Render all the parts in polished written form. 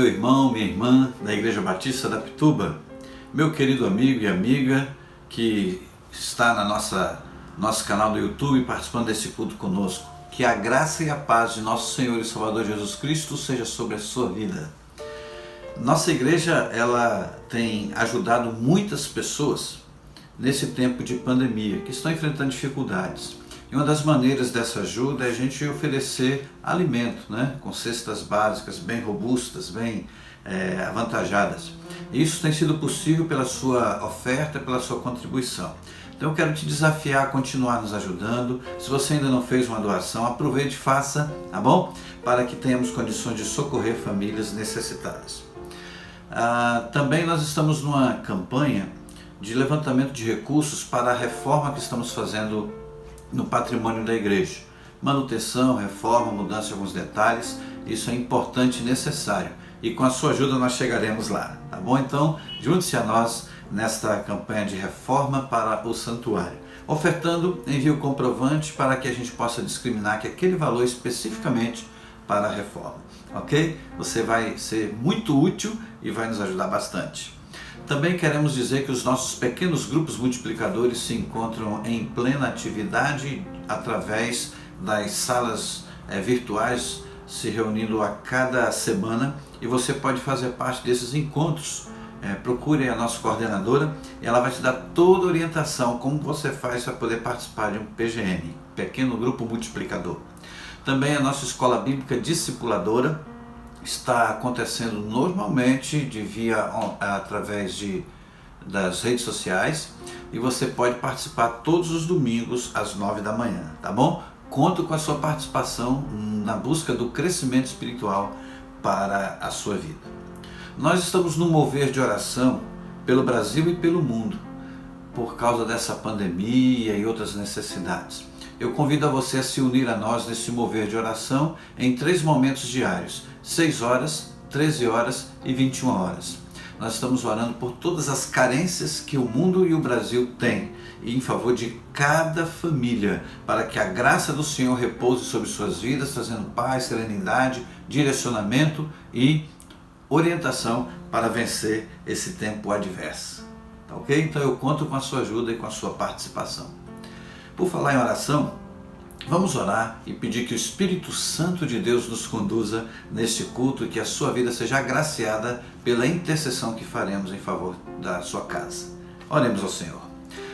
meu irmão, minha irmã da Igreja Batista da Pituba, meu querido amigo e amiga que está na nosso canal do YouTube participando desse culto conosco. Que a graça e a paz de nosso Senhor e Salvador Jesus Cristo seja sobre a sua vida. Nossa igreja, ela tem ajudado muitas pessoas nesse tempo de pandemia, que estão enfrentando dificuldades. E uma das maneiras dessa ajuda é a gente oferecer alimento, com cestas básicas bem robustas, bem avantajadas. Isso tem sido possível pela sua oferta, pela sua contribuição. Então eu quero te desafiar a continuar nos ajudando. Se você ainda não fez uma doação, aproveite e faça, tá bom? Para que tenhamos condições de socorrer famílias necessitadas. Também nós estamos numa campanha de levantamento de recursos para a reforma que estamos fazendo no patrimônio da igreja. Manutenção, reforma, mudança de alguns detalhes, isso é importante e necessário. E com a sua ajuda nós chegaremos lá, tá bom? Então, junte-se a nós nesta campanha de reforma para o santuário. Ofertando, envie o comprovante para que a gente possa discriminar que aquele valor especificamente para a reforma, ok? Você vai ser muito útil e vai nos ajudar bastante. Também queremos dizer que os nossos pequenos grupos multiplicadores se encontram em plena atividade através das salas virtuais, se reunindo a cada semana, e você pode fazer parte desses encontros. Procure a nossa coordenadora e ela vai te dar toda a orientação como você faz para poder participar de um PGM, Pequeno Grupo Multiplicador. Também a nossa escola bíblica discipuladora está acontecendo normalmente através das redes sociais, e você pode participar todos os domingos às 9 da manhã, tá bom? Conto com a sua participação na busca do crescimento espiritual para a sua vida. Nós estamos num mover de oração pelo Brasil e pelo mundo, por causa dessa pandemia e outras necessidades. Eu convido a você a se unir a nós nesse mover de oração em 3 momentos diários, 6 horas, 13 horas e 21 horas. Nós estamos orando por todas as carências que o mundo e o Brasil têm e em favor de cada família, para que a graça do Senhor repouse sobre suas vidas, trazendo paz, serenidade, direcionamento e orientação para vencer esse tempo adverso. Tá ok? Então eu conto com a sua ajuda e com a sua participação. Por falar em oração, vamos orar e pedir que o Espírito Santo de Deus nos conduza neste culto e que a sua vida seja agraciada pela intercessão que faremos em favor da sua casa. Oremos ao Senhor.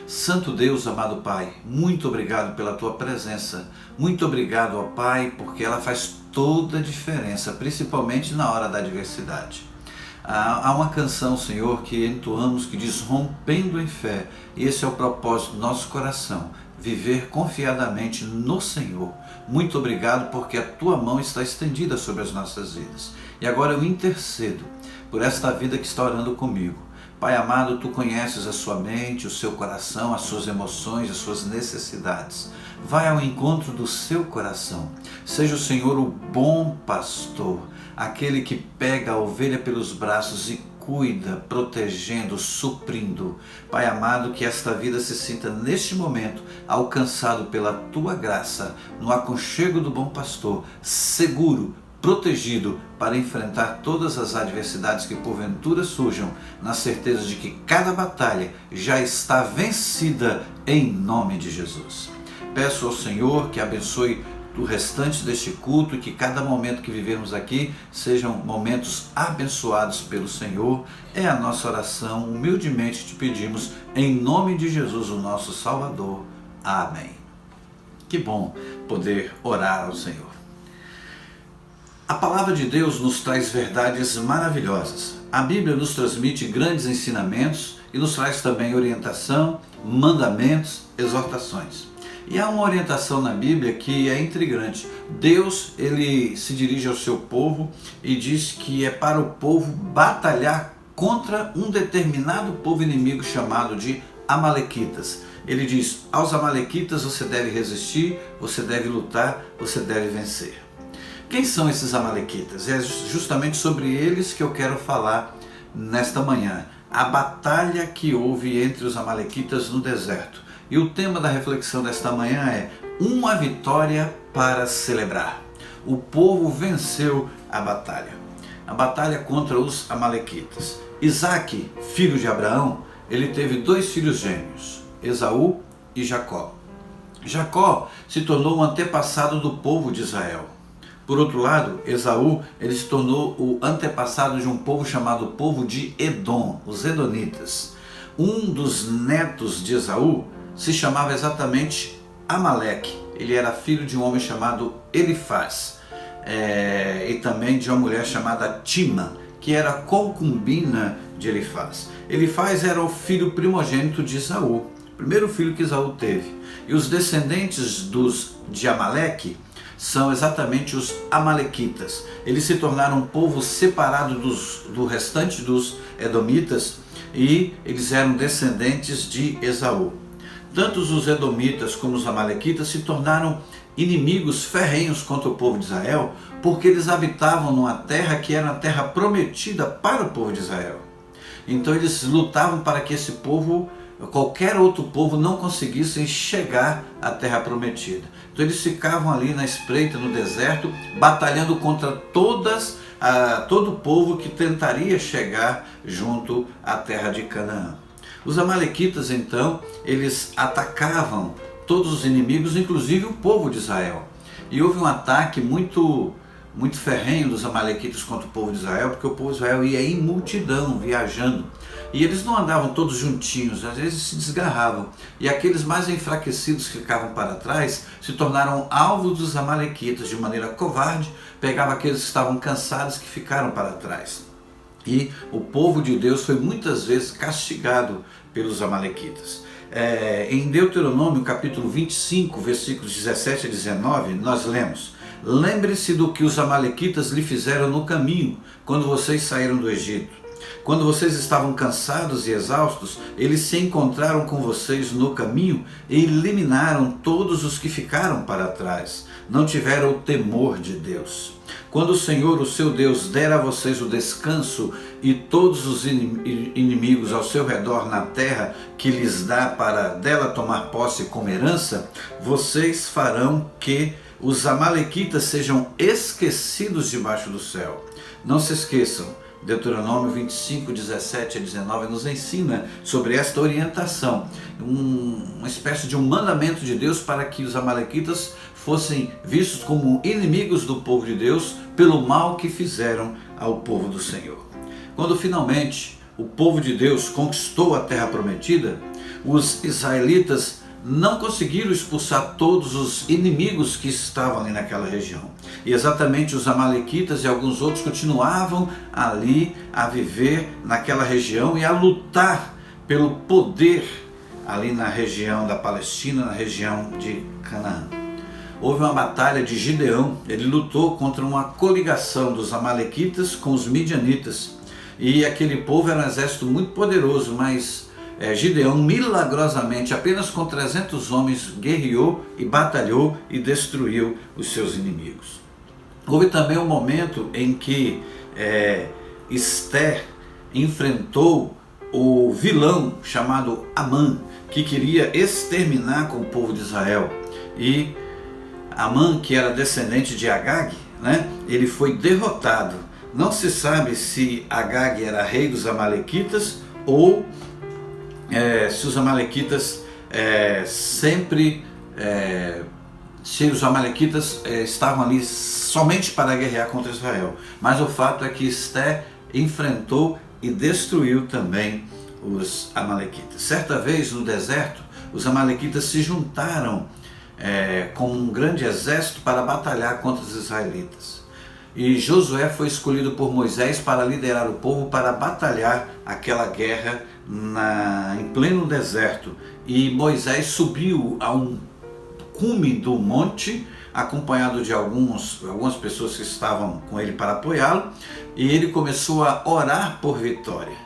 Santo Deus, amado Pai, muito obrigado pela Tua presença. Muito obrigado, ó Pai, porque ela faz toda a diferença, principalmente na hora da adversidade. Há uma canção, Senhor, que entoamos que diz rompendo em fé, e esse é o propósito do nosso coração, viver confiadamente no Senhor. Muito obrigado porque a Tua mão está estendida sobre as nossas vidas. E agora eu intercedo por esta vida que está orando comigo. Pai amado, Tu conheces a sua mente, o seu coração, as suas emoções, as suas necessidades. Vai ao encontro do seu coração. Seja o Senhor o bom pastor, aquele que pega a ovelha pelos braços e cuida, protegendo, suprindo. Pai amado, que esta vida se sinta neste momento alcançado pela Tua graça, no aconchego do bom pastor, seguro, protegido para enfrentar todas as adversidades que porventura surjam, na certeza de que cada batalha já está vencida em nome de Jesus. Peço ao Senhor que abençoe o restante deste culto e que cada momento que vivemos aqui sejam momentos abençoados pelo Senhor. É a nossa oração, humildemente te pedimos, em nome de Jesus, o nosso Salvador. Amém. Que bom poder orar ao Senhor. A palavra de Deus nos traz verdades maravilhosas. A Bíblia nos transmite grandes ensinamentos e nos traz também orientação, mandamentos, exortações. E há uma orientação na Bíblia que é intrigante. Deus, ele se dirige ao seu povo e diz que é para o povo batalhar contra um determinado povo inimigo chamado de Amalequitas. Ele diz, aos Amalequitas você deve resistir, você deve lutar, você deve vencer. Quem são esses Amalequitas? É justamente sobre eles que eu quero falar nesta manhã. A batalha que houve entre os Amalequitas no deserto. E o tema da reflexão desta manhã é uma vitória para celebrar. O povo venceu a batalha. a batalha contra os amalequitas. Isaque, filho de Abraão, ele teve 2 filhos gêmeos, Esaú e Jacó. Jacó se tornou um antepassado do povo de Israel. Por outro lado, Esaú, ele se tornou o antepassado de um povo chamado povo de Edom, os Edonitas. Um dos netos de Esaú se chamava exatamente Amaleque. Ele era filho de um homem chamado Elifaz, e também de uma mulher chamada Tima, que era concubina de Elifaz. Elifaz era o filho primogênito de Esaú, o primeiro filho que Esaú teve. E os descendentes de Amaleque são exatamente os amalequitas. Eles se tornaram um povo separado do restante dos edomitas e eles eram descendentes de Esaú. Tanto os edomitas como os amalequitas se tornaram inimigos ferrenhos contra o povo de Israel, porque eles habitavam numa terra que era uma terra prometida para o povo de Israel. Então eles lutavam para que esse povo, qualquer outro povo, não conseguisse chegar à terra prometida. Então eles ficavam ali na espreita, no deserto, batalhando contra todo o povo que tentaria chegar junto à terra de Canaã. Os amalequitas, então, eles atacavam todos os inimigos, inclusive o povo de Israel. E houve um ataque muito ferrenho dos amalequitas contra o povo de Israel, porque o povo de Israel ia em multidão, viajando. E eles não andavam todos juntinhos, às vezes se desgarravam. E aqueles mais enfraquecidos que ficavam para trás se tornaram alvos dos amalequitas de maneira covarde, pegavam aqueles que estavam cansados que ficaram para trás. E o povo de Deus foi muitas vezes castigado pelos amalequitas. Em Deuteronômio capítulo 25, versículos 17 a 19, nós lemos: lembre-se do que os amalequitas lhe fizeram no caminho, quando vocês saíram do Egito. Quando vocês estavam cansados e exaustos, eles se encontraram com vocês no caminho e eliminaram todos os que ficaram para trás. Não tiveram o temor de Deus. Quando o Senhor, o seu Deus, der a vocês o descanso e todos os inimigos ao seu redor na terra que lhes dá para dela tomar posse como herança, vocês farão que os amalequitas sejam esquecidos debaixo do céu. Não se esqueçam, Deuteronômio 25, 17 a 19 nos ensina sobre esta orientação, uma espécie de um mandamento de Deus para que os amalequitas fossem vistos como inimigos do povo de Deus pelo mal que fizeram ao povo do Senhor. Quando finalmente o povo de Deus conquistou a terra prometida, os israelitas não conseguiram expulsar todos os inimigos que estavam ali naquela região. E exatamente os amalequitas e alguns outros continuavam ali a viver naquela região e a lutar pelo poder ali na região da Palestina, na região de Canaã. Houve uma batalha de Gideão, ele lutou contra uma coligação dos amalequitas com os midianitas. E aquele povo era um exército muito poderoso, mas Gideão milagrosamente, apenas com 300 homens, guerreou e batalhou e destruiu os seus inimigos. Houve também um momento em que Ester enfrentou o vilão chamado Amã, que queria exterminar com o povo de Israel. E Amã, que era descendente de Agag, ele foi derrotado. Não se sabe se Agag era rei dos amalequitas ou se os amalequitas se os amalequitas estavam ali somente para guerrear contra Israel. Mas o fato é que Ester enfrentou e destruiu também os amalequitas. Certa vez no deserto, os amalequitas se juntaram com um grande exército para batalhar contra os israelitas. E Josué foi escolhido por Moisés para liderar o povo para batalhar aquela guerra em pleno deserto. E Moisés subiu a um cume do monte, acompanhado de algumas pessoas que estavam com ele para apoiá-lo, e ele começou a orar por vitória.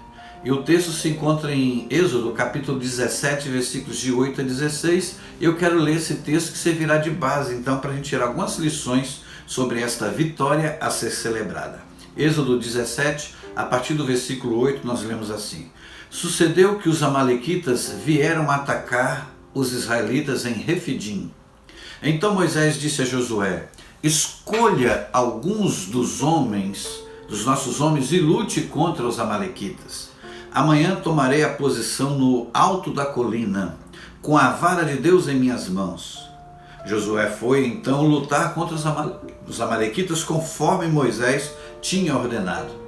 E o texto se encontra em Êxodo, capítulo 17, versículos de 8 a 16. Eu quero ler esse texto que servirá de base, então, para a gente tirar algumas lições sobre esta vitória a ser celebrada. Êxodo 17, a partir do versículo 8, nós lemos assim: Sucedeu que os amalequitas vieram atacar os israelitas em Refidim. Então Moisés disse a Josué: escolha alguns dos homens dos nossos homens e lute contra os amalequitas. Amanhã tomarei a posição no alto da colina, com a vara de Deus em minhas mãos. Josué foi então lutar contra os amalequitas conforme Moisés tinha ordenado.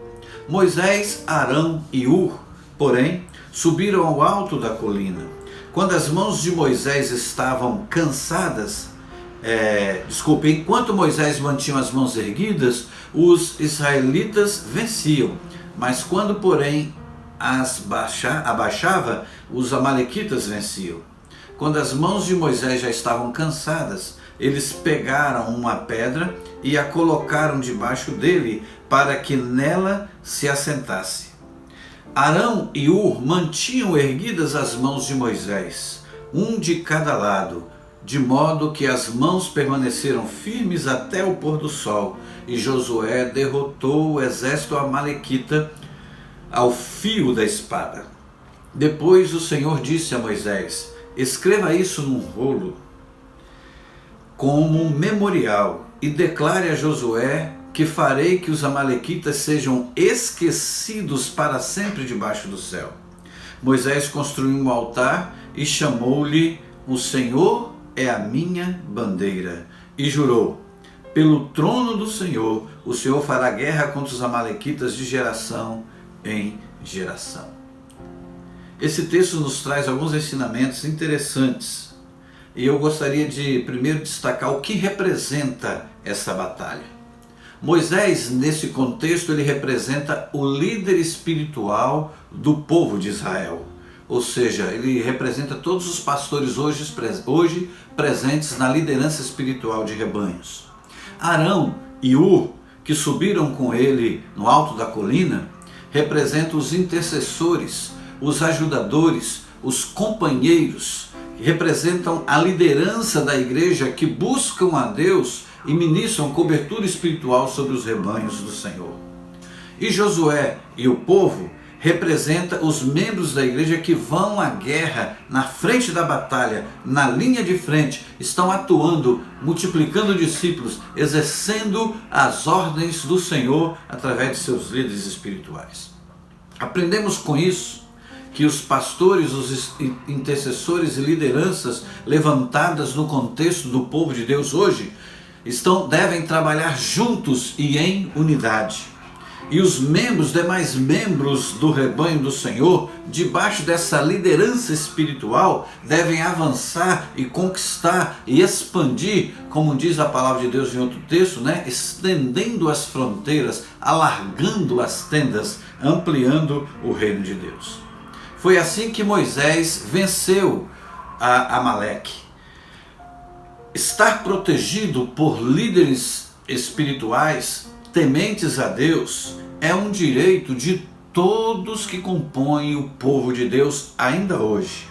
Moisés, Arão e Hur, porém, subiram ao alto da colina. Quando as mãos de Moisés estavam cansadas, enquanto Moisés mantinha as mãos erguidas, os israelitas venciam. Mas quando, porém, abaixava, os amalequitas venciam. Quando as mãos de Moisés já estavam cansadas, eles pegaram uma pedra e a colocaram debaixo dele para que nela se assentasse. Arão e Hur mantinham erguidas as mãos de Moisés, um de cada lado, de modo que as mãos permaneceram firmes até o pôr do sol, e Josué derrotou o exército amalequita ao fio da espada. Depois o Senhor disse a Moisés: escreva isso num rolo como um memorial e declare a Josué que farei que os amalequitas sejam esquecidos para sempre debaixo do céu. Moisés construiu um altar e chamou-lhe: o Senhor é a minha bandeira. E jurou: pelo trono do Senhor, o Senhor fará guerra contra os amalequitas de geração em geração. Esse texto nos traz alguns ensinamentos interessantes. E eu gostaria de primeiro destacar o que representa essa batalha. Moisés, nesse contexto, ele representa o líder espiritual do povo de Israel. Ou seja, ele representa todos os pastores hoje presentes na liderança espiritual de rebanhos. Arão e Hur, que subiram com ele no alto da colina, representam os intercessores, os ajudadores, os companheiros, que representam a liderança da igreja que buscam a Deus e ministram cobertura espiritual sobre os rebanhos do Senhor. E Josué e o povo representa os membros da igreja que vão à guerra, na frente da batalha, na linha de frente, estão atuando, multiplicando discípulos, exercendo as ordens do Senhor através de seus líderes espirituais. Aprendemos com isso que os pastores, os intercessores e lideranças levantadas no contexto do povo de Deus hoje devem trabalhar juntos e em unidade. E os demais membros do rebanho do Senhor, debaixo dessa liderança espiritual, devem avançar e conquistar e expandir, como diz a palavra de Deus em outro texto, estendendo as fronteiras, alargando as tendas, ampliando o reino de Deus. Foi assim que Moisés venceu a Amaleque. Estar protegido por líderes espirituais tementes a Deus é um direito de todos que compõem o povo de Deus ainda hoje.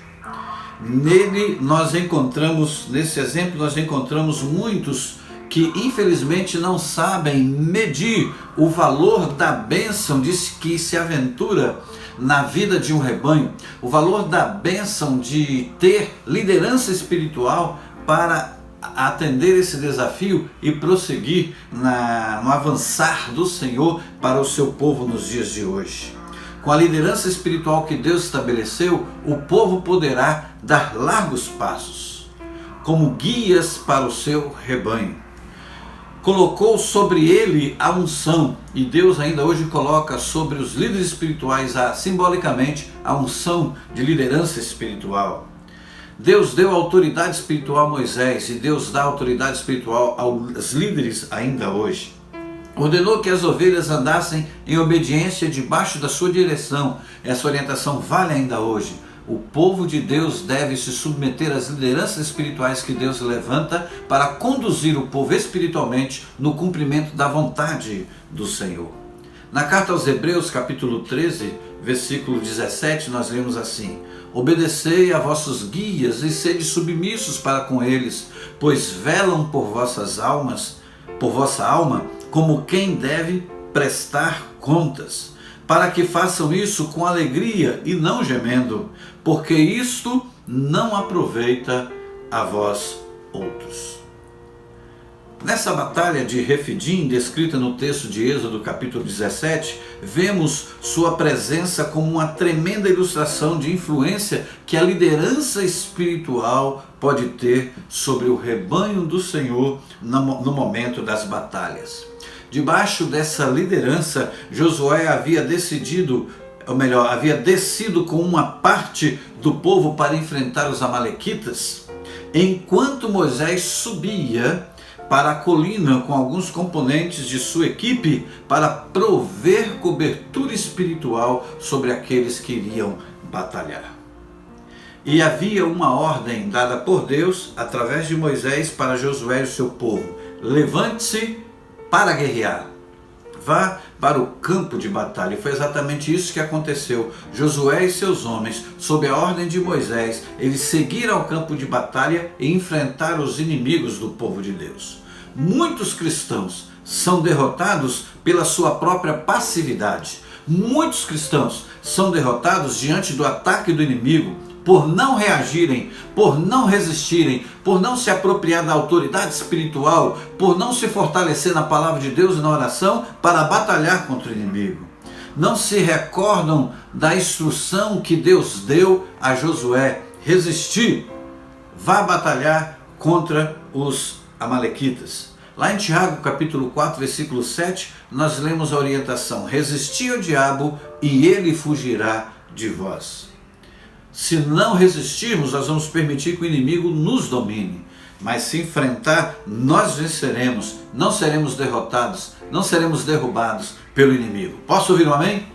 Nesse exemplo nós encontramos muitos que infelizmente não sabem medir o valor da bênção que se aventura na vida de um rebanho, o valor da bênção de ter liderança espiritual para atender esse desafio e prosseguir no avançar do Senhor para o seu povo nos dias de hoje. Com a liderança espiritual que Deus estabeleceu, o povo poderá dar largos passos, como guias para o seu rebanho. Colocou sobre ele a unção, e Deus ainda hoje coloca sobre os líderes espirituais, simbolicamente, a unção de liderança espiritual. Deus deu autoridade espiritual a Moisés e Deus dá autoridade espiritual aos líderes ainda hoje. Ordenou que as ovelhas andassem em obediência debaixo da sua direção. Essa orientação vale ainda hoje. O povo de Deus deve se submeter às lideranças espirituais que Deus levanta para conduzir o povo espiritualmente no cumprimento da vontade do Senhor. Na carta aos Hebreus, capítulo 13, versículo 17, nós lemos assim: obedecei a vossos guias e sede submissos para com eles, pois velam por vossa alma, como quem deve prestar contas, para que façam isso com alegria e não gemendo, porque isto não aproveita a vós outros. Nessa batalha de Refidim, descrita no texto de Êxodo capítulo 17, vemos sua presença como uma tremenda ilustração de influência que a liderança espiritual pode ter sobre o rebanho do Senhor no momento das batalhas. Debaixo dessa liderança, Josué havia descido com uma parte do povo para enfrentar os amalequitas, enquanto Moisés subia para a colina com alguns componentes de sua equipe para prover cobertura espiritual sobre aqueles que iriam batalhar. E havia uma ordem dada por Deus através de Moisés para Josué e o seu povo: levante-se para guerrear. Vá para o campo de batalha. E foi exatamente isso que aconteceu. Josué e seus homens, sob a ordem de Moisés, eles seguiram ao campo de batalha e enfrentaram os inimigos do povo de Deus. Muitos cristãos são derrotados pela sua própria passividade. Muitos cristãos são derrotados diante do ataque do inimigo por não reagirem, por não resistirem, por não se apropriar da autoridade espiritual, por não se fortalecer na palavra de Deus e na oração para batalhar contra o inimigo. Não se recordam da instrução que Deus deu a Josué: resistir, vá batalhar contra os amalequitas. Lá em Tiago capítulo 4, versículo 7, nós lemos a orientação: resisti ao diabo e ele fugirá de vós. Se não resistirmos, nós vamos permitir que o inimigo nos domine. Mas se enfrentar, nós venceremos, não seremos derrotados, não seremos derrubados pelo inimigo. Posso ouvir um amém?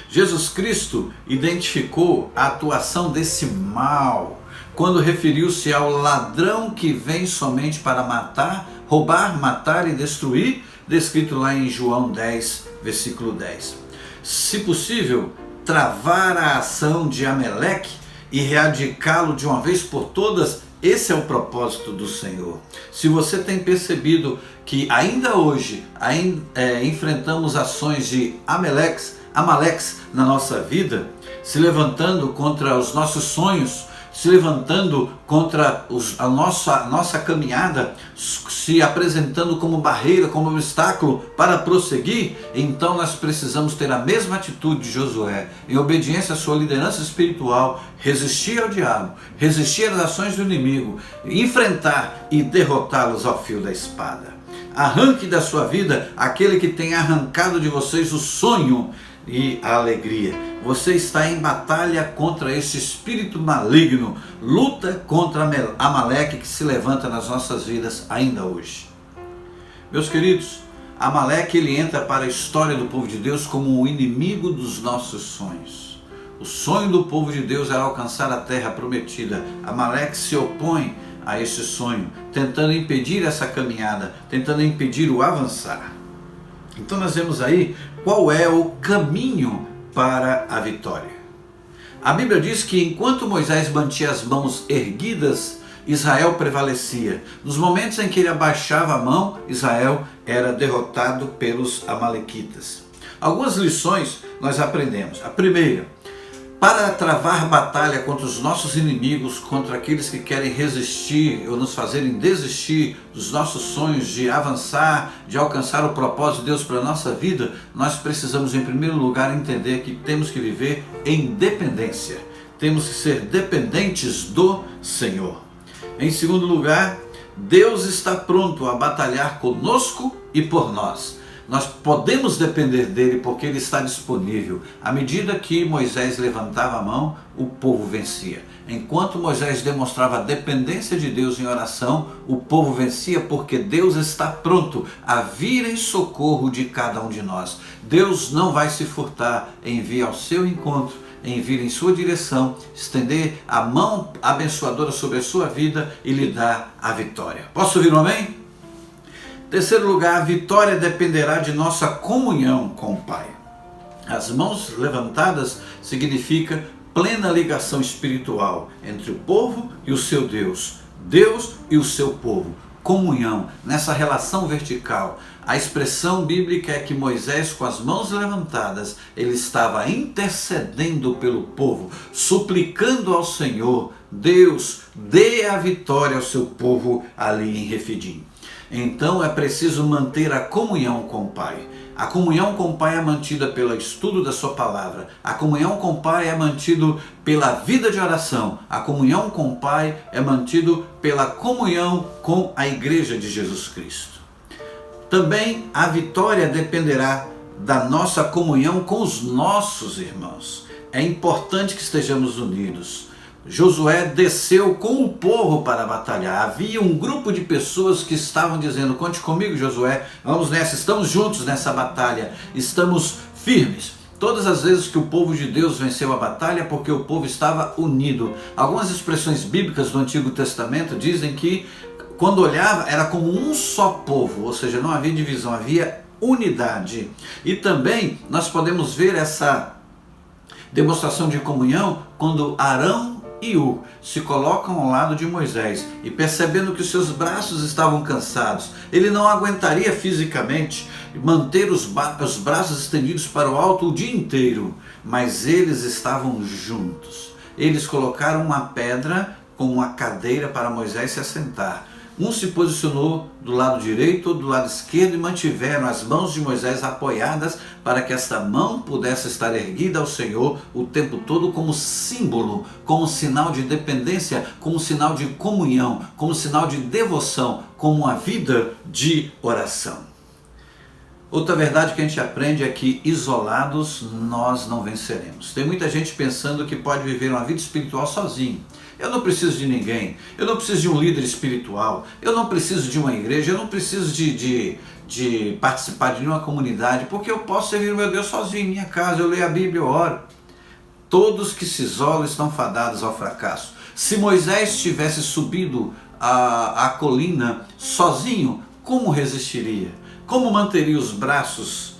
Jesus Cristo identificou a atuação desse mal quando referiu-se ao ladrão que vem somente para matar, roubar, matar e destruir, descrito lá em João 10, versículo 10. Se possível, travar a ação de Amaleque e erradicá-lo de uma vez por todas, esse é o propósito do Senhor. Se você tem percebido que ainda hoje enfrentamos ações de Amaleques na nossa vida, se levantando contra os nossos sonhos, se levantando contra a nossa caminhada, se apresentando como barreira, como obstáculo para prosseguir, então nós precisamos ter a mesma atitude de Josué, em obediência à sua liderança espiritual, resistir ao diabo, resistir às ações do inimigo, enfrentar e derrotá-los ao fio da espada. Arranque da sua vida aquele que tem arrancado de vocês o sonho e a alegria. Você está em batalha contra esse espírito maligno, luta contra Amaleque que se levanta nas nossas vidas ainda hoje. Meus queridos, Amaleque ele entra para a história do povo de Deus como o inimigo dos nossos sonhos. O sonho do povo de Deus era alcançar a terra prometida. Amaleque se opõe a esse sonho, tentando impedir essa caminhada, tentando impedir o avançar. Então nós vemos aí qual é o caminho para a vitória. A Bíblia diz que enquanto Moisés mantinha as mãos erguidas, Israel prevalecia. Nos momentos em que ele abaixava a mão, Israel era derrotado pelos amalequitas. Algumas lições nós aprendemos. A primeira: para travar batalha contra os nossos inimigos, contra aqueles que querem resistir ou nos fazerem desistir dos nossos sonhos de avançar, de alcançar o propósito de Deus para a nossa vida, nós precisamos em primeiro lugar entender que temos que viver em dependência. Temos que ser dependentes do Senhor. Em segundo lugar, Deus está pronto a batalhar conosco e por nós. Nós podemos depender dele porque ele está disponível. À medida que Moisés levantava a mão, o povo vencia. Enquanto Moisés demonstrava a dependência de Deus em oração, o povo vencia porque Deus está pronto a vir em socorro de cada um de nós. Deus não vai se furtar em vir ao seu encontro, em vir em sua direção, estender a mão abençoadora sobre a sua vida e lhe dar a vitória. Posso ouvir um amém? Terceiro lugar, a vitória dependerá de nossa comunhão com o Pai. As mãos levantadas significa plena ligação espiritual entre o povo e o seu Deus, Deus e o seu povo. Comunhão, nessa relação vertical. A expressão bíblica é que Moisés, com as mãos levantadas, ele estava intercedendo pelo povo, suplicando ao Senhor: Deus, dê a vitória ao seu povo ali em Refidim. Então é preciso manter a comunhão com o Pai. A comunhão com o Pai é mantida pelo estudo da sua palavra. A comunhão com o Pai é mantido pela vida de oração. A comunhão com o Pai é mantido pela comunhão com a Igreja de Jesus Cristo. Também a vitória dependerá da nossa comunhão com os nossos irmãos. É importante que estejamos unidos. Josué desceu com o povo para batalhar. Havia um grupo de pessoas que estavam dizendo: conte comigo, Josué, vamos nessa, estamos juntos nessa batalha, estamos firmes. Todas as vezes que o povo de Deus venceu a batalha, porque o povo estava unido. Algumas expressões bíblicas do Antigo Testamento dizem que quando olhava era como um só povo, ou seja, não havia divisão, havia unidade. E também nós podemos ver essa demonstração de comunhão quando Arão e Hur se colocam ao lado de Moisés e, percebendo que os seus braços estavam cansados, ele não aguentaria fisicamente manter os braços estendidos para o alto o dia inteiro, mas eles estavam juntos. Eles colocaram uma pedra como uma cadeira para Moisés se assentar. Um se posicionou do lado direito ou do lado esquerdo e mantiveram as mãos de Moisés apoiadas para que esta mão pudesse estar erguida ao Senhor o tempo todo como símbolo, como sinal de dependência, como sinal de comunhão, como sinal de devoção, como uma vida de oração. Outra verdade que a gente aprende é que isolados nós não venceremos. Tem muita gente pensando que pode viver uma vida espiritual sozinho. Eu não preciso de ninguém, eu não preciso de um líder espiritual, eu não preciso de uma igreja, eu não preciso de participar de nenhuma comunidade, porque eu posso servir o meu Deus sozinho em minha casa, eu leio a Bíblia, eu oro. Todos que se isolam estão fadados ao fracasso. Se Moisés tivesse subido a colina sozinho, como resistiria? Como manteria os braços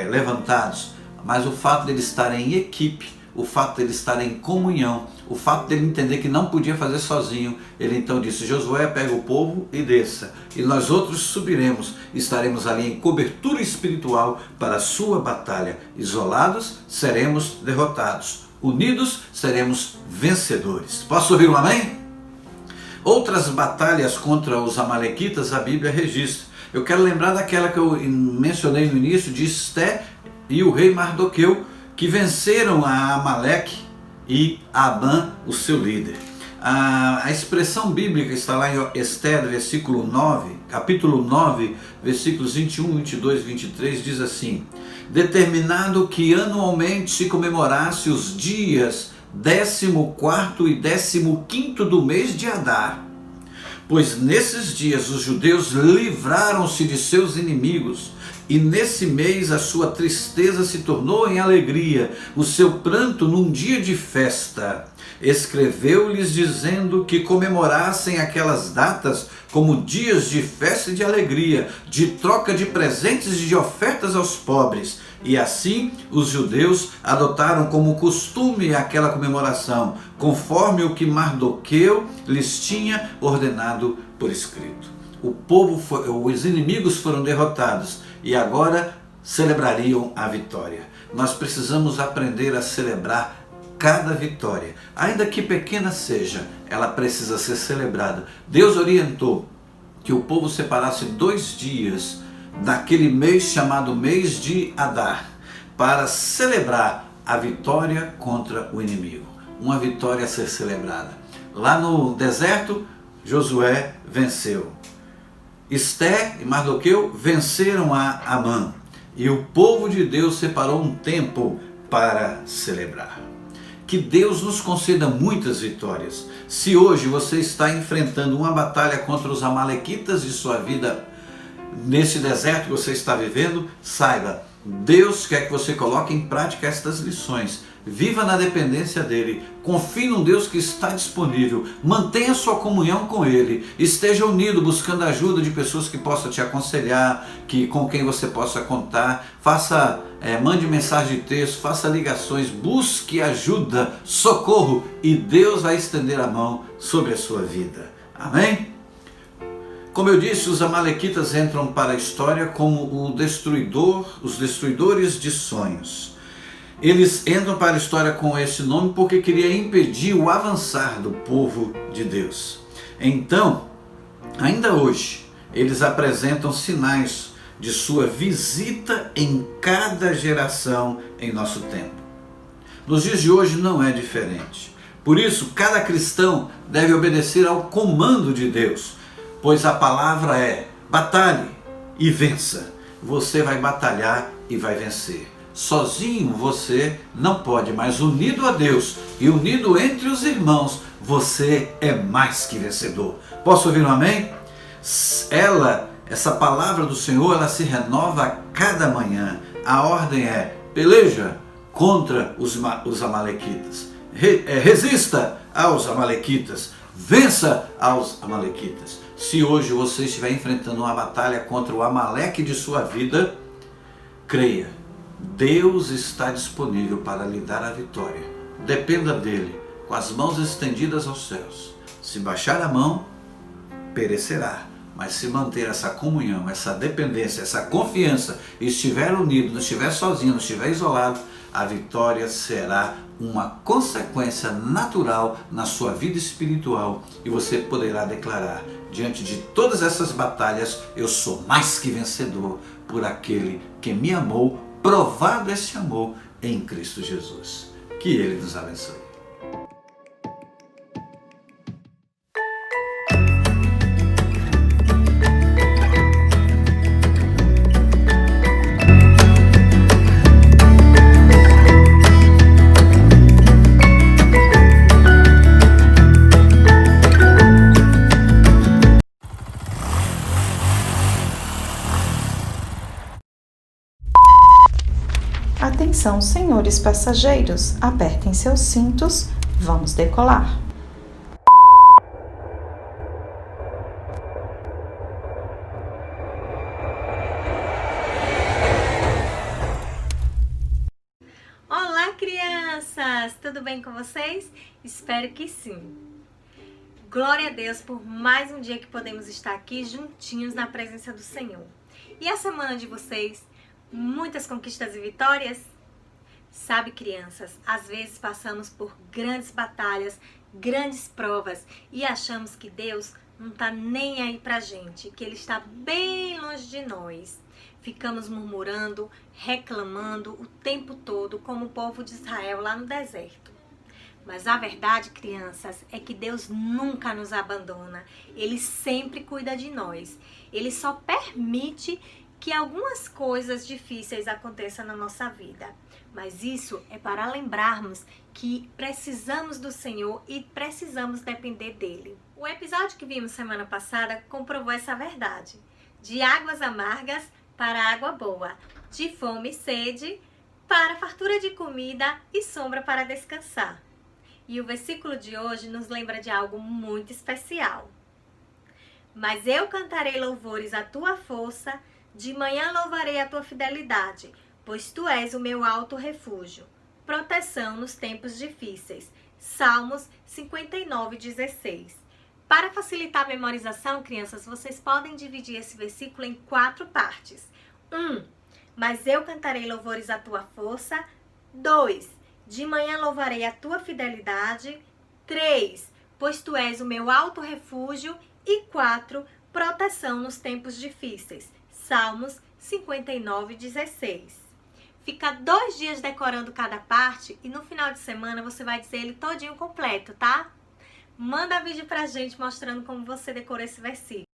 levantados? Mas o fato dele estar em equipe, o fato dele estar em comunhão, o fato dele entender que não podia fazer sozinho, ele então disse: Josué, pega o povo e desça, e nós outros subiremos, estaremos ali em cobertura espiritual para a sua batalha. Isolados, seremos derrotados. Unidos, seremos vencedores. Posso ouvir um amém? Outras batalhas contra os amalequitas a Bíblia registra. Eu quero lembrar daquela que eu mencionei no início, de Esté e o rei Mardoqueu, que venceram a Amaleque e Amã, o seu líder. A expressão bíblica está lá em Esté, versículo 9, capítulo 9, versículos 21, 22 e 23, diz assim: determinado que anualmente se comemorasse os dias 14º e 15º do mês de Adar, pois nesses dias os judeus livraram-se de seus inimigos, e nesse mês a sua tristeza se tornou em alegria, o seu pranto num dia de festa. Escreveu-lhes dizendo que comemorassem aquelas datas como dias de festa e de alegria, de troca de presentes e de ofertas aos pobres. E assim os judeus adotaram como costume aquela comemoração, conforme o que Mardoqueu lhes tinha ordenado por escrito. Os inimigos foram derrotados e agora celebrariam a vitória. Nós precisamos aprender a celebrar cada vitória, ainda que pequena seja, ela precisa ser celebrada. Deus orientou que o povo separasse 2 dias daquele mês chamado mês de Adar, para celebrar a vitória contra o inimigo. Uma vitória a ser celebrada. Lá no deserto, Josué venceu. Esté e Mardoqueu venceram a Amã. E o povo de Deus separou um tempo para celebrar. Que Deus nos conceda muitas vitórias. Se hoje você está enfrentando uma batalha contra os amalequitas de sua vida, nesse deserto que você está vivendo, saiba, Deus quer que você coloque em prática estas lições. Viva na dependência dele, confie num Deus que está disponível, mantenha sua comunhão com ele, esteja unido buscando a ajuda de pessoas que possam te aconselhar, com quem você possa contar, mande mensagem de texto, faça ligações, busque ajuda, socorro, e Deus vai estender a mão sobre a sua vida. Amém? Como eu disse, os amalequitas entram para a história como os destruidores de sonhos. Eles entram para a história com esse nome porque queria impedir o avançar do povo de Deus. Então, ainda hoje, Eles apresentam sinais de sua visita em cada geração em nosso tempo. Nos dias de hoje não é diferente. Por isso, cada cristão deve obedecer ao comando de Deus, pois a palavra é: batalhe e vença. Você vai batalhar e vai vencer. Sozinho você não pode, mas unido a Deus e unido entre os irmãos, você é mais que vencedor. Posso ouvir um amém? Essa palavra do Senhor, ela se renova a cada manhã. A ordem é: peleja contra os amalequitas. Resista aos amalequitas. Vença aos amalequitas. Se hoje você estiver enfrentando uma batalha contra o Amaleque de sua vida, creia, Deus está disponível para lhe dar a vitória. Dependa dele, com as mãos estendidas aos céus. Se baixar a mão, perecerá. Mas se manter essa comunhão, essa dependência, essa confiança, e estiver unido, não estiver sozinho, não estiver isolado, a vitória será uma consequência natural na sua vida espiritual e você poderá declarar: diante de todas essas batalhas, eu sou mais que vencedor por aquele que me amou, provado esse amor em Cristo Jesus. Que Ele nos abençoe. Atenção, senhores passageiros, apertem seus cintos, vamos decolar. Olá, crianças! Tudo bem com vocês? Espero que sim. Glória a Deus por mais um dia que podemos estar aqui juntinhos na presença do Senhor. E a semana de vocês? Muitas conquistas e vitórias? Sabe, crianças, às vezes passamos por grandes batalhas, grandes provas e achamos que Deus não está nem aí pra gente, que Ele está bem longe de nós. Ficamos murmurando, reclamando o tempo todo, como o povo de Israel lá no deserto. Mas a verdade, crianças, é que Deus nunca nos abandona. Ele sempre cuida de nós. Ele só permite que algumas coisas difíceis aconteçam na nossa vida. Mas isso é para lembrarmos que precisamos do Senhor e precisamos depender dEle. O episódio que vimos semana passada comprovou essa verdade. De águas amargas para água boa. De fome e sede para fartura de comida e sombra para descansar. E o versículo de hoje nos lembra de algo muito especial. Mas eu cantarei louvores à tua força, de manhã louvarei a tua fidelidade, pois tu és o meu alto refúgio, proteção nos tempos difíceis. Salmos 59:16. Para facilitar a memorização, crianças, vocês podem dividir esse versículo em 4 partes. 1. Mas eu cantarei louvores à tua força. 2. De manhã louvarei a tua fidelidade. 3. Pois tu és o meu alto refúgio. E 4. Proteção nos tempos difíceis. Salmos 59:16. Fica 2 dias decorando cada parte e no final de semana você vai dizer ele todinho completo, tá? Manda vídeo pra gente mostrando como você decorou esse versículo.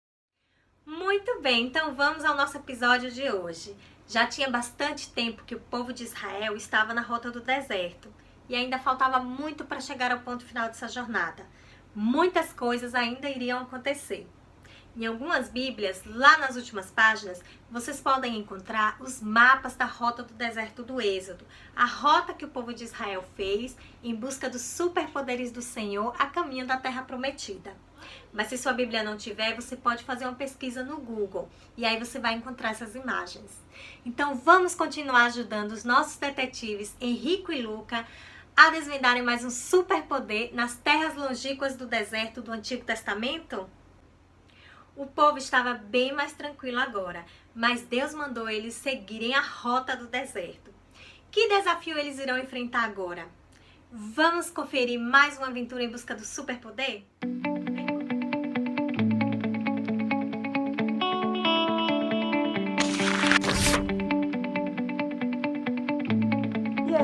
Muito bem, então vamos ao nosso episódio de hoje. Já tinha bastante tempo que o povo de Israel estava na rota do deserto e ainda faltava muito para chegar ao ponto final dessa jornada. Muitas coisas ainda iriam acontecer. Em algumas bíblias, lá nas últimas páginas, vocês podem encontrar os mapas da rota do deserto do Êxodo, a rota que o povo de Israel fez em busca dos superpoderes do Senhor a caminho da Terra Prometida. Mas se sua Bíblia não tiver, você pode fazer uma pesquisa no Google e aí você vai encontrar essas imagens. Então vamos continuar ajudando os nossos detetives Henrico e Luca a desvendarem mais um superpoder nas terras longínquas do deserto do Antigo Testamento? O povo estava bem mais tranquilo agora, mas Deus mandou eles seguirem a rota do deserto. Que desafio eles irão enfrentar agora? Vamos conferir mais uma aventura em busca do superpoder?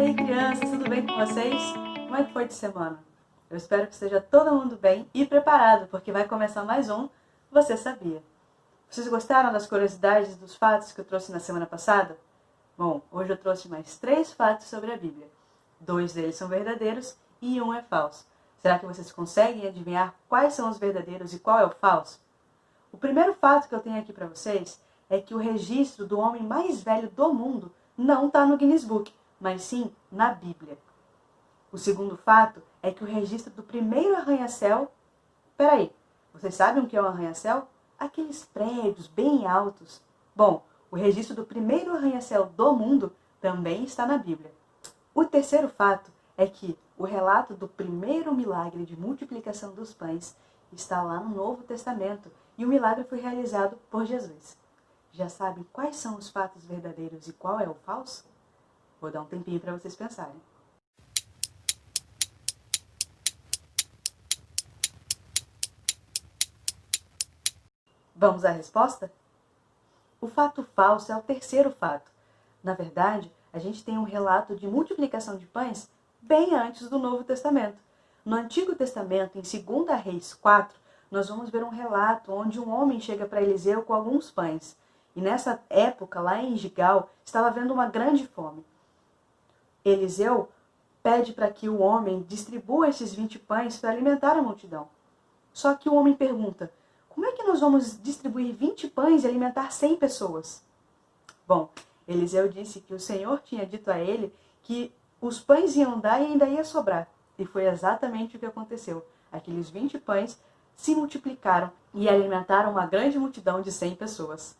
aí, crianças, tudo bem com vocês? Como é que foi de semana? Eu espero que esteja todo mundo bem e preparado, porque vai começar mais um Você Sabia? Vocês gostaram das curiosidades dos fatos que eu trouxe na semana passada? Bom, hoje eu trouxe mais 3 fatos sobre a Bíblia. 2 deles são verdadeiros e 1 é falso. Será que vocês conseguem adivinhar quais são os verdadeiros e qual é o falso? O primeiro fato que eu tenho aqui para vocês é que o registro do homem mais velho do mundo não está no Guinness Book, mas sim na Bíblia. O segundo fato é que o registro do primeiro arranha-céu... Peraí, vocês sabem o que é um arranha-céu? Aqueles prédios bem altos. Bom, o registro do primeiro arranha-céu do mundo também está na Bíblia. O terceiro fato é que o relato do primeiro milagre de multiplicação dos pães está lá no Novo Testamento e o milagre foi realizado por Jesus. Já sabem quais são os fatos verdadeiros e qual é o falso? Vou dar um tempinho para vocês pensarem. Vamos à resposta? O fato falso é o terceiro fato. Na verdade, a gente tem um relato de multiplicação de pães bem antes do Novo Testamento. No Antigo Testamento, em 2 Reis 4, nós vamos ver um relato onde um homem chega para Eliseu com alguns pães. E nessa época, lá em Gigal, estava havendo uma grande fome. Eliseu pede para que o homem distribua esses 20 pães para alimentar a multidão. Só que o homem pergunta: como é que nós vamos distribuir 20 pães e alimentar 100 pessoas? Bom, Eliseu disse que o Senhor tinha dito a ele que os pães iam dar e ainda ia sobrar. E foi exatamente o que aconteceu. Aqueles 20 pães se multiplicaram e alimentaram uma grande multidão de 100 pessoas.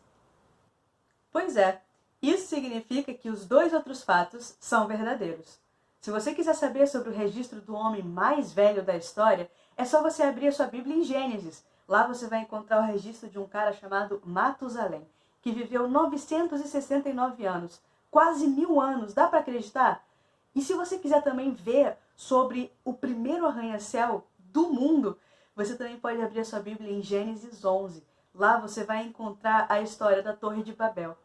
Pois é, isso significa que os 2 outros fatos são verdadeiros. Se você quiser saber sobre o registro do homem mais velho da história, é só você abrir a sua Bíblia em Gênesis. Lá você vai encontrar o registro de um cara chamado Matusalém, que viveu 969 anos, quase 1000 anos, dá para acreditar? E se você quiser também ver sobre o primeiro arranha-céu do mundo, você também pode abrir a sua Bíblia em Gênesis 11. Lá você vai encontrar a história da Torre de Babel.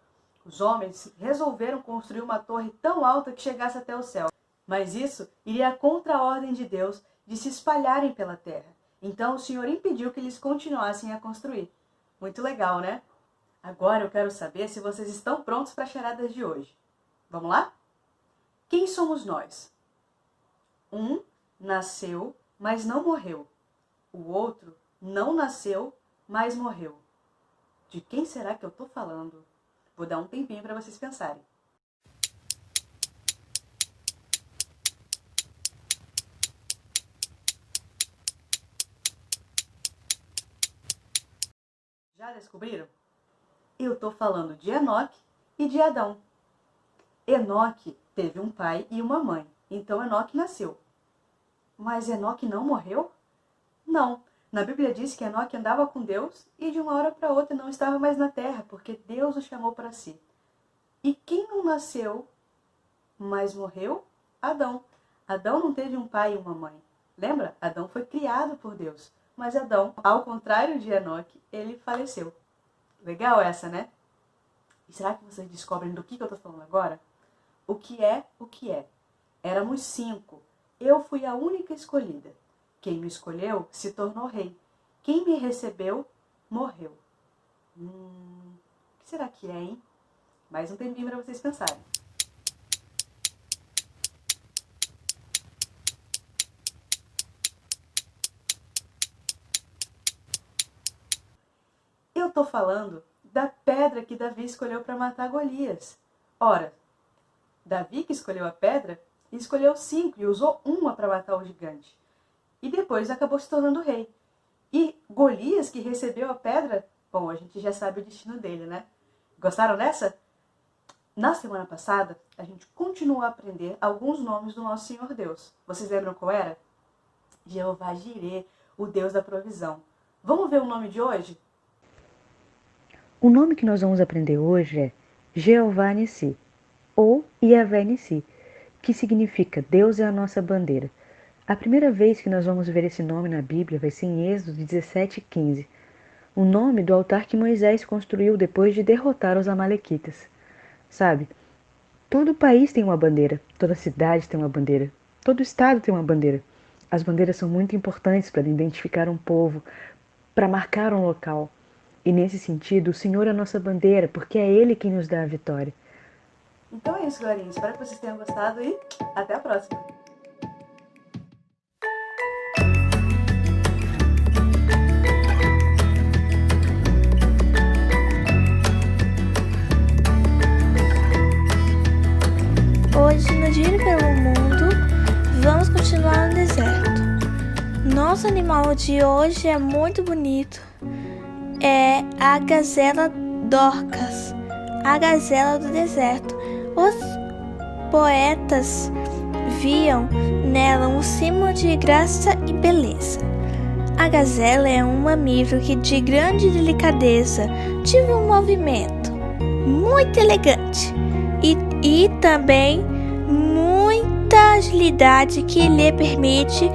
Os homens resolveram construir uma torre tão alta que chegasse até o céu. Mas isso iria contra a ordem de Deus de se espalharem pela terra. Então o Senhor impediu que eles continuassem a construir. Muito legal, né? Agora eu quero saber se vocês estão prontos para as charadas de hoje. Vamos lá? Quem somos nós? Um nasceu, mas não morreu. O outro não nasceu, mas morreu. De quem será que eu estou falando? Vou dar um tempinho para vocês pensarem. Já descobriram? Eu estou falando de Enoque e de Adão. Enoque teve um pai e uma mãe, então Enoque nasceu. Mas Enoque não morreu? Não. Na Bíblia diz que Enoque andava com Deus e de uma hora para outra não estava mais na terra, porque Deus o chamou para si. E quem não nasceu, mas morreu? Adão. Adão não teve um pai e uma mãe. Lembra? Adão foi criado por Deus. Mas Adão, ao contrário de Enoque, ele faleceu. Legal essa, né? E será que vocês descobrem do que eu estou falando agora? O que é o que é? Éramos 5. Eu fui a única escolhida. Quem me escolheu se tornou rei. Quem me recebeu, morreu. O que será que é, hein? Mais um tempinho para vocês pensarem. Eu estou falando da pedra que Davi escolheu para matar Golias. Ora, Davi que escolheu a pedra, escolheu 5 e usou uma para matar o gigante. E depois acabou se tornando rei. E Golias, que recebeu a pedra, bom, a gente já sabe o destino dele, né? Gostaram dessa? Na semana passada, a gente continuou a aprender alguns nomes do nosso Senhor Deus. Vocês lembram qual era? Jeová Jireh, o Deus da provisão. Vamos ver o nome de hoje? O nome que nós vamos aprender hoje é Jeová Nissi, ou Yahvé Nissi, que significa Deus é a nossa bandeira. A primeira vez que nós vamos ver esse nome na Bíblia vai ser em Êxodo 17:15, o nome do altar que Moisés construiu depois de derrotar os amalequitas. Sabe, Todo país tem uma bandeira, toda cidade tem uma bandeira, todo estado tem uma bandeira. As bandeiras são muito importantes para identificar um povo, para marcar um local. E nesse sentido, o Senhor é a nossa bandeira, porque é Ele quem nos dá a vitória. Então é isso, Glorinha. Espero que vocês tenham gostado e até a próxima. Hoje, no Giro pelo Mundo, vamos continuar no deserto. Nosso animal de hoje é muito bonito. É a gazela Dorcas, a gazela do deserto. Os poetas viam nela um símbolo de graça e beleza. A gazela é um mamífero que, de grande delicadeza, tive um movimento muito elegante e também muita agilidade que lhe permite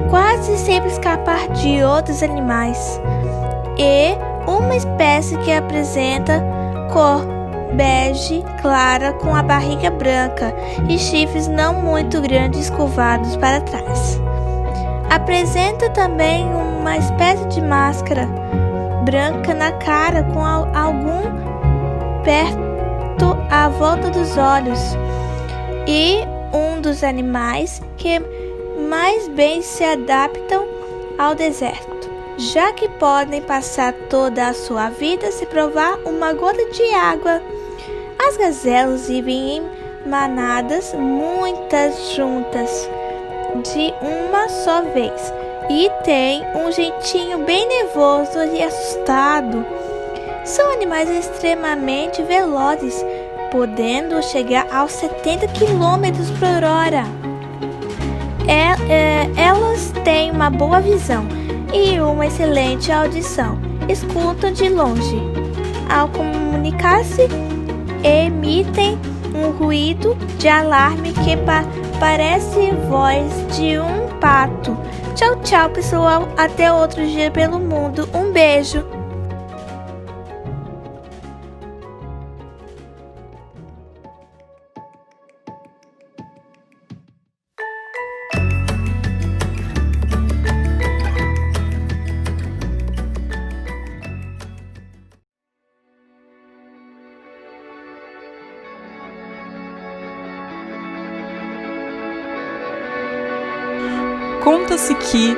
quase sempre escapar de outros animais. E uma espécie que apresenta cor bege clara com a barriga branca e chifres não muito grandes curvados para trás. Apresenta também uma espécie de máscara branca na cara com algum perto à volta dos olhos, e um dos animais que mais bem se adaptam ao deserto, já que podem passar toda a sua vida sem provar uma gota de água. As gazelas vivem em manadas, muitas juntas, de uma só vez, e têm um jeitinho bem nervoso e assustado. São animais extremamente velozes, podendo chegar aos 70 km por hora. Elas têm uma boa visão e uma excelente audição. Escutam de longe. Ao comunicar-se, emitem um ruído de alarme que parece voz de um pato. Tchau, tchau, pessoal. Até outro dia pelo mundo. Um beijo. Conta-se que,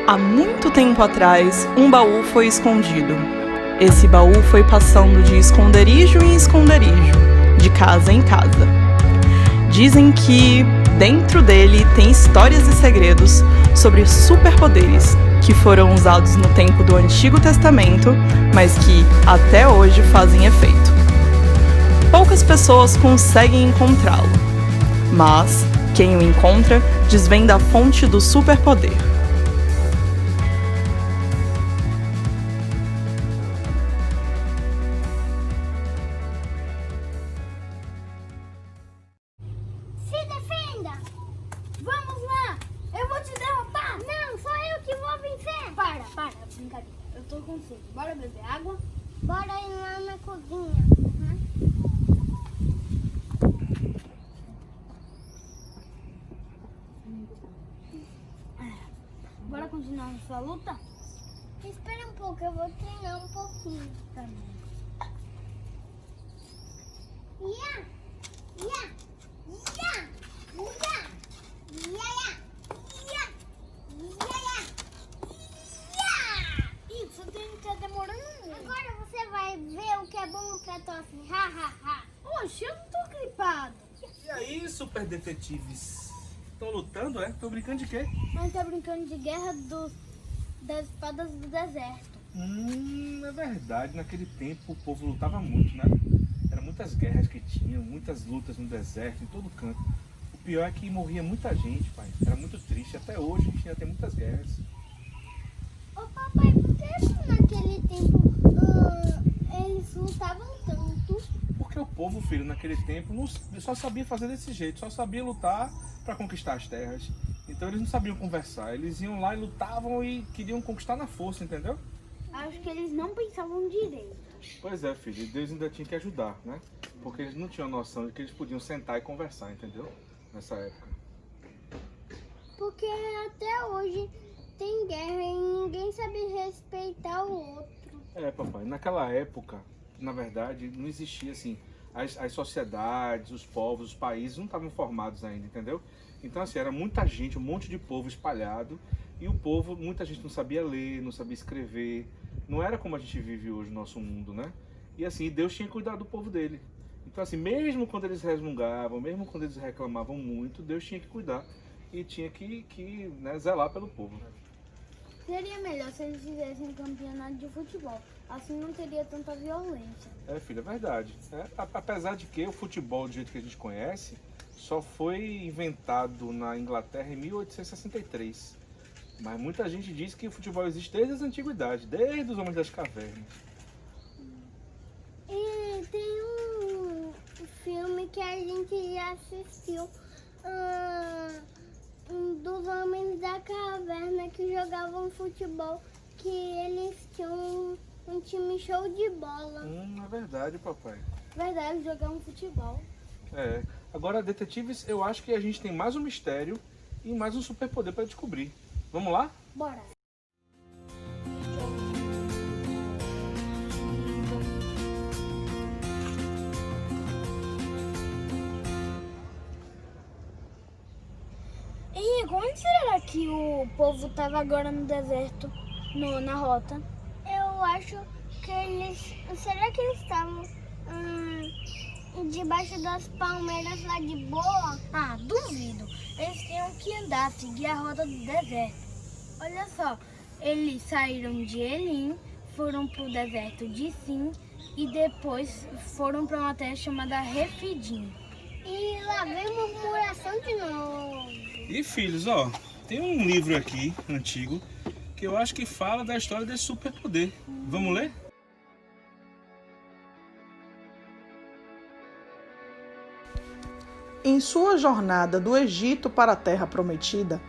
há muito tempo atrás, um baú foi escondido. Esse baú foi passando de esconderijo em esconderijo, de casa em casa. Dizem que dentro dele tem histórias e segredos sobre superpoderes que foram usados no tempo do Antigo Testamento, mas que até hoje fazem efeito. Poucas pessoas conseguem encontrá-lo, mas quem o encontra desvenda a fonte do superpoder. Se defenda! Vamos lá! Eu vou te derrotar! Não, sou eu que vou vencer! Para, brincadeira. Eu tô com sede. Bora beber água? Bora ir lá na cozinha. Bora continuar nossa luta? Espera um pouco, eu vou treinar um pouquinho também. Ya! Ya! Ya! Ya! Ya! Ya! Ya! Isso, tá demorando. Agora você vai ver o que é bom pra tosse. Ha, ha, ha. Oxe, eu não tô gripado. E aí, super detetives? Estão lutando, é? Estão brincando de quê? Mas tá brincando de guerra das espadas do deserto. É verdade. Naquele tempo o povo lutava muito, né? Eram muitas guerras que tinham, muitas lutas no deserto, em todo canto. O pior é que morria muita gente, pai. Era muito triste. Até hoje a gente ainda tem muitas guerras. Ô papai, por que naquele tempo eles lutavam tanto? Porque o povo, filho, naquele tempo só sabia fazer desse jeito, só sabia lutar para conquistar as terras. Então eles não sabiam conversar, eles iam lá e lutavam e queriam conquistar na força, entendeu? Acho que eles não pensavam direito. Pois é, filho, e Deus ainda tinha que ajudar, né? porque eles não tinham noção de que eles podiam sentar e conversar, entendeu? Nessa época. Porque até hoje tem guerra e ninguém sabe respeitar o outro. Papai, naquela época, na verdade, não existia assim, as sociedades, os povos, os países não estavam formados ainda, entendeu? Então assim, era muita gente, um monte de povo espalhado, e o povo, muita gente não sabia ler, não sabia escrever, não era como a gente vive hoje no nosso mundo, né? E assim, Deus tinha que cuidar do povo dele. Então assim, mesmo quando eles resmungavam, mesmo quando eles reclamavam muito, Deus tinha que cuidar e tinha que né, zelar pelo povo. Seria melhor se eles fizessem campeonato de futebol, assim não teria tanta violência. Filho, é verdade. Apesar de que o futebol do jeito que a gente conhece só foi inventado na Inglaterra em 1863. Mas muita gente diz que o futebol existe desde as antiguidades, desde os homens das cavernas. E tem um filme que a gente já assistiu, dos homens da caverna que jogavam futebol, que eles tinham um time show de bola. É verdade, papai. Verdade, jogavam futebol. Agora, detetives, eu acho que a gente tem mais um mistério e mais um superpoder para descobrir. Vamos lá? Bora! Henrique, onde será que o povo estava agora no deserto, na rota? Eu acho que eles... Será que eles estavam debaixo das palmeiras lá de boa? Ah, duvido. Eles tinham que andar, seguir a rota do deserto. Olha só, eles saíram de Elim, foram pro deserto de Sim e depois foram para uma terra chamada Refidim. E lá vem murmuração de novo. E filhos, ó, tem um livro aqui, antigo, que eu acho que fala da história desse superpoder. Vamos ler? Em sua jornada do Egito para a Terra Prometida,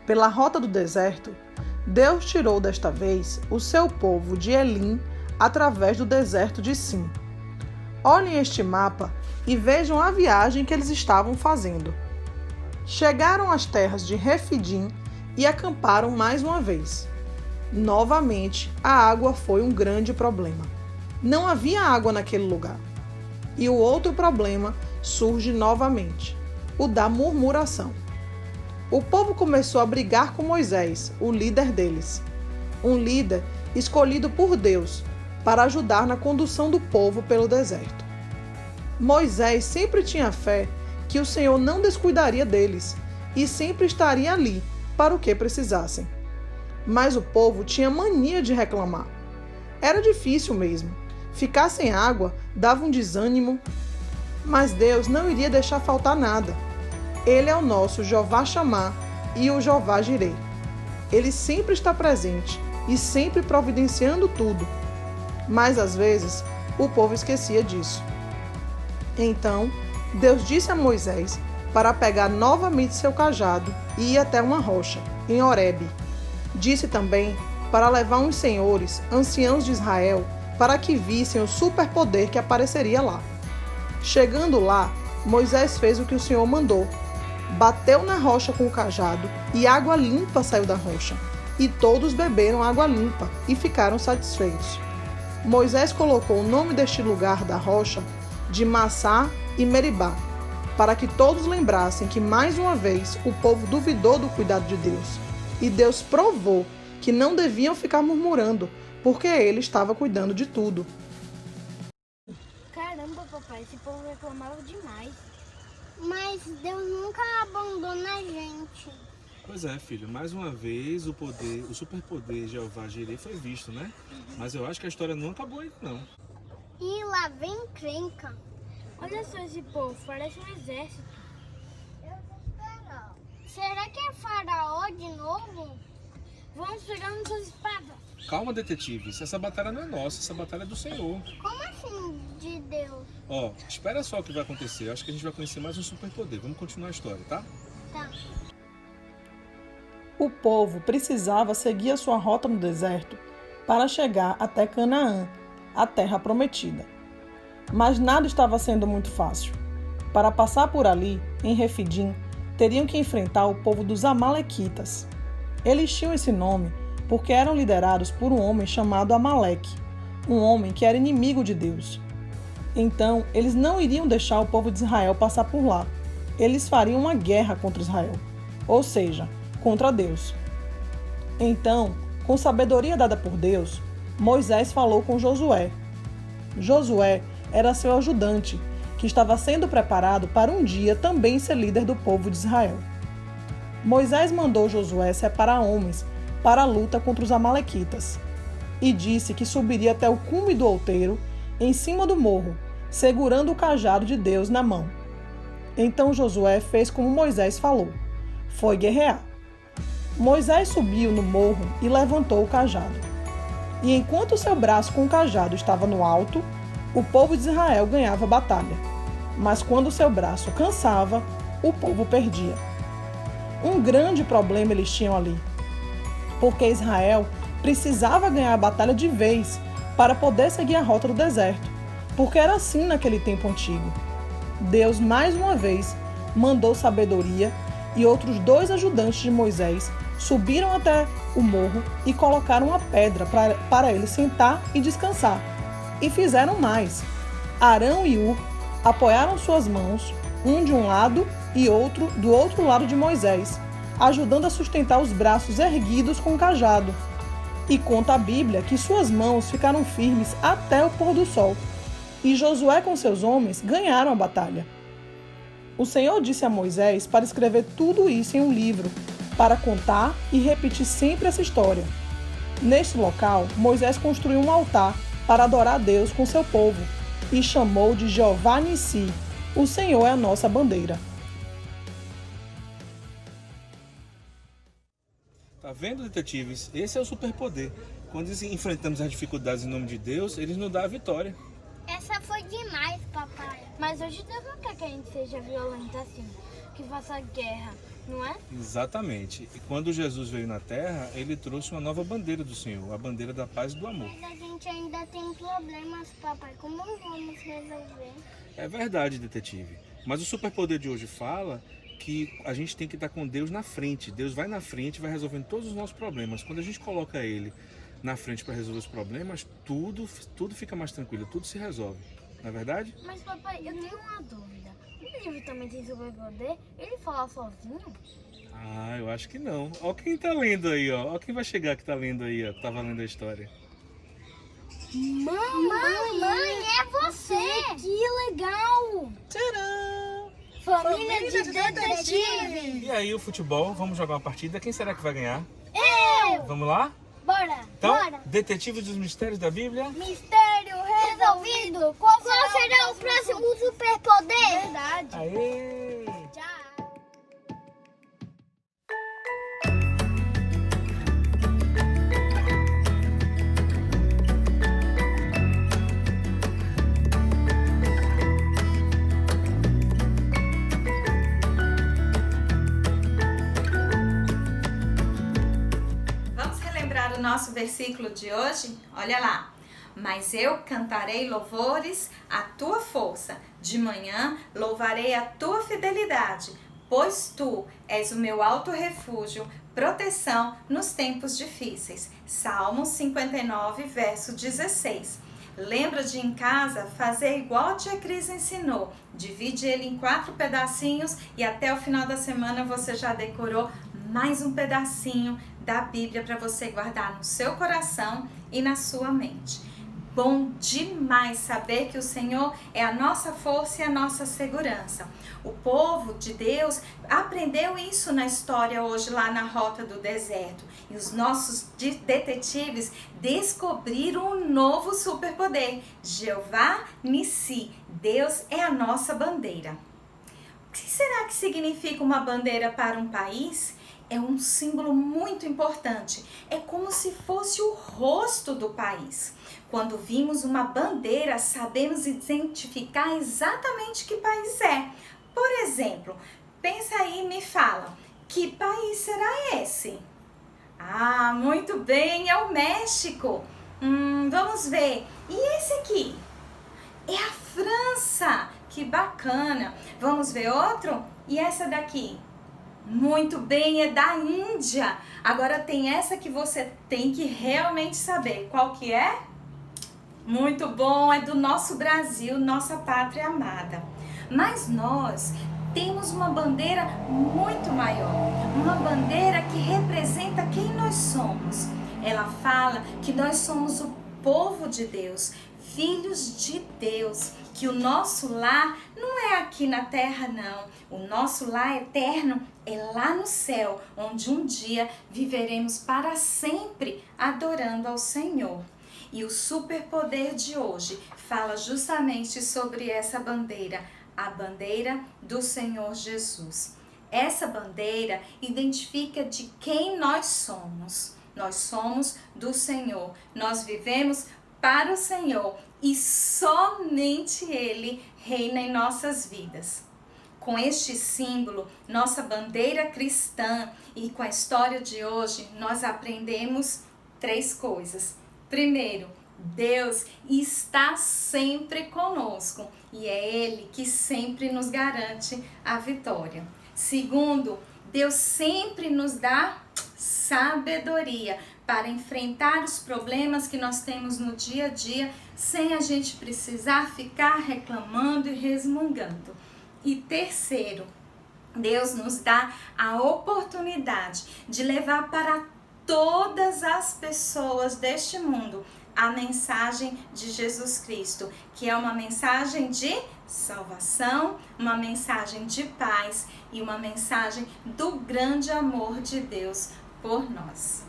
pela rota do deserto, Deus tirou desta vez o seu povo de Elim através do deserto de Sim. Olhem este mapa e vejam a viagem que eles estavam fazendo. Chegaram às terras de Refidim e acamparam mais uma vez. Novamente, a água foi um grande problema. Não havia água naquele lugar. E o outro problema surge novamente, o da murmuração. O povo começou a brigar com Moisés, o líder deles. Um líder escolhido por Deus para ajudar na condução do povo pelo deserto. Moisés sempre tinha fé que o Senhor não descuidaria deles e sempre estaria ali para o que precisassem. Mas o povo tinha mania de reclamar. Era difícil mesmo. Ficar sem água dava um desânimo. Mas Deus não iria deixar faltar nada. Ele é o nosso Jeová Shammah e o Jeová Jireh. Ele sempre está presente e sempre providenciando tudo. Mas às vezes o povo esquecia disso. Então Deus disse a Moisés para pegar novamente seu cajado e ir até uma rocha, em Horebe. Disse também para levar uns senhores, anciãos de Israel, para que vissem o superpoder que apareceria lá. Chegando lá, Moisés fez o que o Senhor mandou. Bateu na rocha com o cajado e água limpa saiu da rocha. E todos beberam água limpa e ficaram satisfeitos. Moisés colocou o nome deste lugar da rocha de Massá e Meribá, para que todos lembrassem que mais uma vez o povo duvidou do cuidado de Deus. E Deus provou que não deviam ficar murmurando, porque ele estava cuidando de tudo. Caramba, papai, esse povo reclamava demais. Mas Deus nunca abandona a gente. Pois é, filho, mais uma vez o superpoder Jeová Jireh foi visto, né? Mas eu acho que a história não acabou ainda, não. E lá vem encrenca. Olha só esse povo, parece um exército. Será que é faraó de novo? Vamos pegar nossas espadas. Calma, detetives, essa batalha não é nossa, essa batalha é do Senhor. Como assim de Deus? Ó, espera só o que vai acontecer, eu acho que a gente vai conhecer mais um superpoder. Vamos continuar a história, tá? Tá. O povo precisava seguir a sua rota no deserto para chegar até Canaã, a terra prometida. Mas nada estava sendo muito fácil. Para passar por ali, em Refidim, teriam que enfrentar o povo dos Amalequitas. Eles tinham esse nome porque eram liderados por um homem chamado Amaleque, um homem que era inimigo de Deus. Então, eles não iriam deixar o povo de Israel passar por lá. Eles fariam uma guerra contra Israel, ou seja, contra Deus. Então, com sabedoria dada por Deus, Moisés falou com Josué. Josué era seu ajudante, que estava sendo preparado para um dia também ser líder do povo de Israel. Moisés mandou Josué separar homens para a luta contra os amalequitas e disse que subiria até o cume do outeiro, em cima do morro, segurando o cajado de Deus na mão. Então Josué fez como Moisés falou. Foi guerrear. Moisés subiu no morro e levantou o cajado. E enquanto seu braço com o cajado estava no alto, o povo de Israel ganhava a batalha. Mas quando seu braço cansava, o povo perdia. Um grande problema eles tinham ali, porque Israel precisava ganhar a batalha de vez para poder seguir a rota do deserto, porque era assim naquele tempo antigo. Deus, mais uma vez, mandou sabedoria e outros 2 ajudantes de Moisés subiram até o morro e colocaram uma pedra para ele sentar e descansar. E fizeram mais. Arão e Hur apoiaram suas mãos, um de um lado e outro do outro lado de Moisés, ajudando a sustentar os braços erguidos com o cajado. E conta a Bíblia que suas mãos ficaram firmes até o pôr do sol. E Josué com seus homens ganharam a batalha. O Senhor disse a Moisés para escrever tudo isso em um livro, para contar e repetir sempre essa história. Neste local, Moisés construiu um altar para adorar a Deus com seu povo e chamou de Jeová Nissi, o Senhor é a nossa bandeira. Tá vendo, detetives? Esse é o superpoder. Quando enfrentamos as dificuldades em nome de Deus, Ele nos dá a vitória. Essa foi demais, papai. Mas hoje Deus não quer que a gente seja violento assim, que faça guerra, não é? Exatamente. E quando Jesus veio na Terra, Ele trouxe uma nova bandeira do Senhor, a bandeira da paz e do amor. Mas a gente ainda tem problemas, papai. Como vamos resolver? É verdade, detetive. Mas o superpoder de hoje fala que a gente tem que estar com Deus na frente. Deus vai na frente, vai resolvendo todos os nossos problemas. Quando a gente coloca Ele na frente para resolver os problemas, tudo fica mais tranquilo, tudo se resolve. Não é verdade? Mas papai, eu tenho uma dúvida. O livro também tem superpoder? Ele fala sozinho? Ah, eu acho que não. Ó quem tá lendo aí, ó. Ó quem vai chegar que tá lendo aí, ó. Tava lendo a história. Mamãe, é você! Que legal! Tcharam! Família de detetive! E aí, o futebol? Vamos jogar uma partida? Quem será que vai ganhar? Eu! Vamos lá? Bora! Então, Bora! Detetive dos Mistérios da Bíblia. Mistério resolvido! Qual será o próximo superpoder? Verdade! Aê! Tchau! O nosso versículo de hoje, olha lá. Mas eu cantarei louvores à tua força, de manhã louvarei a tua fidelidade, pois tu és o meu alto refúgio, proteção nos tempos difíceis. Salmos 59, verso 16. Lembra de em casa fazer igual a tia Cris ensinou. Divide ele em 4 pedacinhos e até o final da semana você já decorou mais um pedacinho da Bíblia para você guardar no seu coração e na sua mente. Bom demais saber que o Senhor é a nossa força e a nossa segurança. O povo de Deus aprendeu isso na história hoje lá na Rota do Deserto. E os nossos detetives descobriram um novo superpoder. Jeová Nissi, Deus é a nossa bandeira. O que será que significa uma bandeira para um país? É um símbolo muito importante. É como se fosse o rosto do país. Quando vimos uma bandeira, sabemos identificar exatamente que país é. Por exemplo, pensa aí e me fala, que país será esse? Ah, muito bem, é o México. Vamos ver. E esse aqui? É a França, que bacana. Vamos ver outro? E essa daqui? Muito bem, é da Índia. Agora tem essa que você tem que realmente saber. Qual que é? Muito bom, é do nosso Brasil, nossa pátria amada. Mas nós temos uma bandeira muito maior, uma bandeira que representa quem nós somos. Ela fala que nós somos o povo de Deus, filhos de Deus, que o nosso lar não é aqui na terra não, o nosso lar eterno é lá no céu, onde um dia viveremos para sempre adorando ao Senhor. E o superpoder de hoje fala justamente sobre essa bandeira, a bandeira do Senhor Jesus. Essa bandeira identifica de quem nós somos. Nós somos do Senhor, nós vivemos para o Senhor e somente Ele reina em nossas vidas. Com este símbolo, nossa bandeira cristã e com a história de hoje, nós aprendemos 3 coisas. Primeiro, Deus está sempre conosco e é Ele que sempre nos garante a vitória. Segundo, Deus sempre nos dá sabedoria para enfrentar os problemas que nós temos no dia a dia sem a gente precisar ficar reclamando e resmungando. E terceiro, Deus nos dá a oportunidade de levar para todas as pessoas deste mundo a mensagem de Jesus Cristo, que é uma mensagem de salvação, uma mensagem de paz e uma mensagem do grande amor de Deus por nós.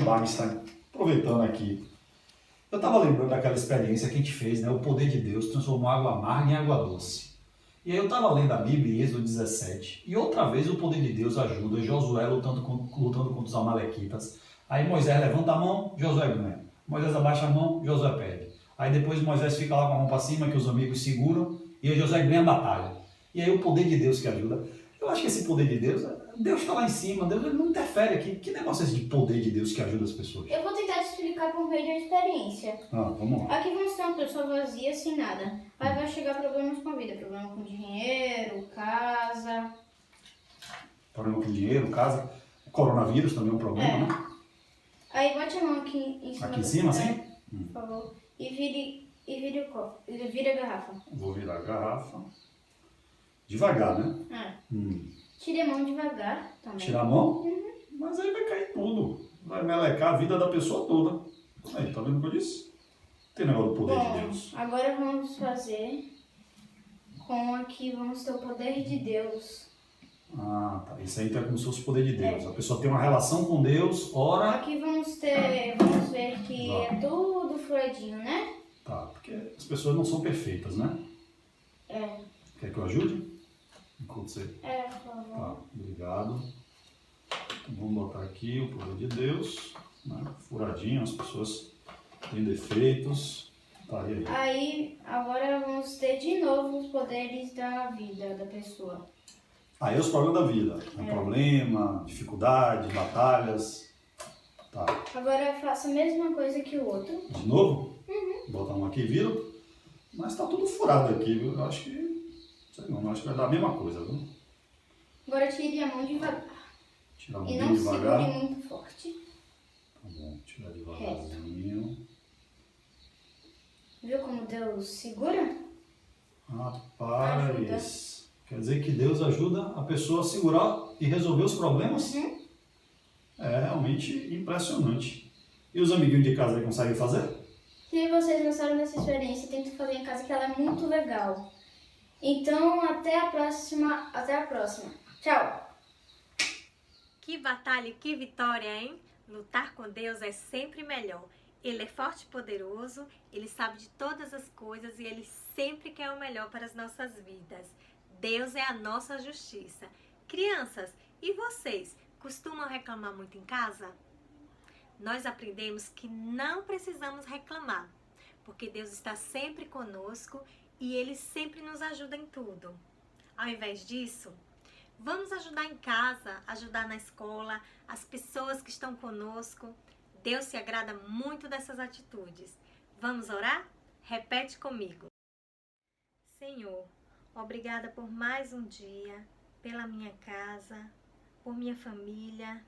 Einstein, aproveitando aqui, eu estava lembrando daquela experiência que a gente fez, né? O poder de Deus transformou água amarga em água doce. E aí eu estava lendo a Bíblia em Êxodo 17, e outra vez o poder de Deus ajuda Josué lutando contra os amalequitas. Aí Moisés levanta a mão, Josué ganha. Moisés abaixa a mão, Josué perde. Aí depois Moisés fica lá com a mão para cima, que os amigos seguram, e aí Josué ganha a batalha. E aí o poder de Deus que ajuda. Eu acho que esse poder de Deus, Deus está lá em cima, Deus não interfere aqui. Que negócio é esse de poder de Deus que ajuda as pessoas? Eu vou tentar te explicar por meio de uma experiência. Vamos lá. Aqui vamos ter uma pessoa vazia, sem nada. Aí vai chegar problemas com a vida, problema com dinheiro, casa. Problema com dinheiro, casa. Coronavírus também é um problema, né? Aí bote a mão aqui em cima. Aqui em cima, assim? Por favor. E vire o copo. Vire a garrafa. Vou virar a garrafa. Devagar, né? Tire a mão devagar também. Tirar a mão? Mas aí vai cair tudo. Vai melecar a vida da pessoa toda. Aí, tá vendo o que eu disse? Tem negócio do poder de Deus. Agora vamos fazer com aqui, vamos ter o poder de Deus. Tá. Isso aí então é como se fosse o poder de Deus. A pessoa tem uma relação com Deus, ora... Aqui vamos ver que é tudo floridinho, né? Tá, porque as pessoas não são perfeitas, né? Quer que eu ajude? Enquanto você... por favor. Tá, obrigado. Então, vamos botar aqui o poder de Deus, né? Furadinho, as pessoas têm defeitos. Tá, e aí? Aí, agora vamos ter de novo os poderes da vida da pessoa. Aí os problemas da vida. Problema, dificuldade, batalhas. Tá. Agora faça a mesma coisa que o outro. De novo? Botar um aqui e vira. Mas tá tudo furado aqui, viu? Eu acho que... Sei não, acho que vai dar a mesma coisa, viu? Agora tire a mão devagar. Tirar a mão E bem não devagar. segure muito forte. Tá bom, tirar devagarzinho. Viu como Deus segura? Rapaz, quer dizer que Deus ajuda a pessoa a segurar e resolver os problemas? É realmente impressionante. E os amiguinhos de casa aí conseguem fazer? Se vocês gostaram dessa experiência, tentem fazer em casa, que ela é muito legal. Então, até a próxima. Tchau! Que batalha, que vitória, hein? Lutar com Deus é sempre melhor. Ele é forte e poderoso, Ele sabe de todas as coisas e Ele sempre quer o melhor para as nossas vidas. Deus é a nossa justiça. Crianças, e vocês, costumam reclamar muito em casa? Nós aprendemos que não precisamos reclamar, porque Deus está sempre conosco e Ele sempre nos ajuda em tudo. Ao invés disso, vamos ajudar em casa, ajudar na escola, as pessoas que estão conosco. Deus se agrada muito dessas atitudes. Vamos orar? Repete comigo. Senhor, obrigada por mais um dia, pela minha casa, por minha família.